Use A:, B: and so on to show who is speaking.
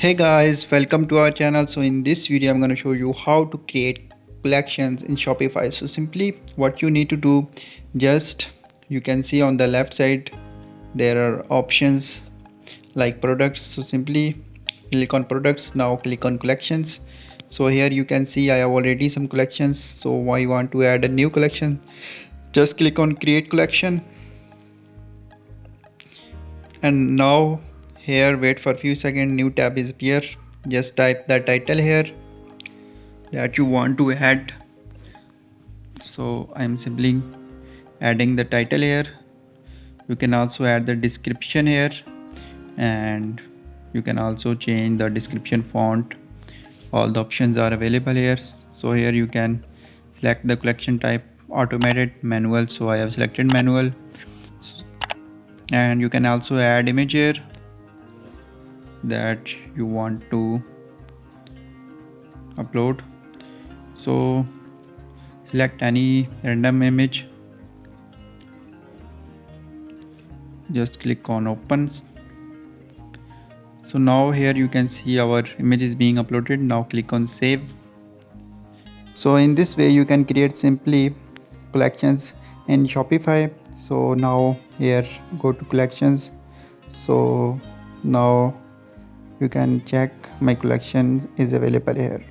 A: Hey guys, welcome to our channel. So in this video I'm going to show you how to create collections in Shopify. So simply what you need to do, just you can see on the left side there are options like products. So simply click on products, now click on collections. So here you can see I have already some collections, so I want to add a new collection. Just click on create collection, and now here wait for a few seconds, new tab is appear. Just type the title here that you want to add. So I'm simply adding the title here. You can also add the description here, and you can also change the description font. All the options are available here. So here you can select the collection type, automated, manual. So I have selected manual, and you can also add image here that you want to upload. So select any random image, just click on open. So now here you can see our image is being uploaded. Now click on save. So in this way you can create simply collections in Shopify. So now here go to collections. So now you can check my collection is available here.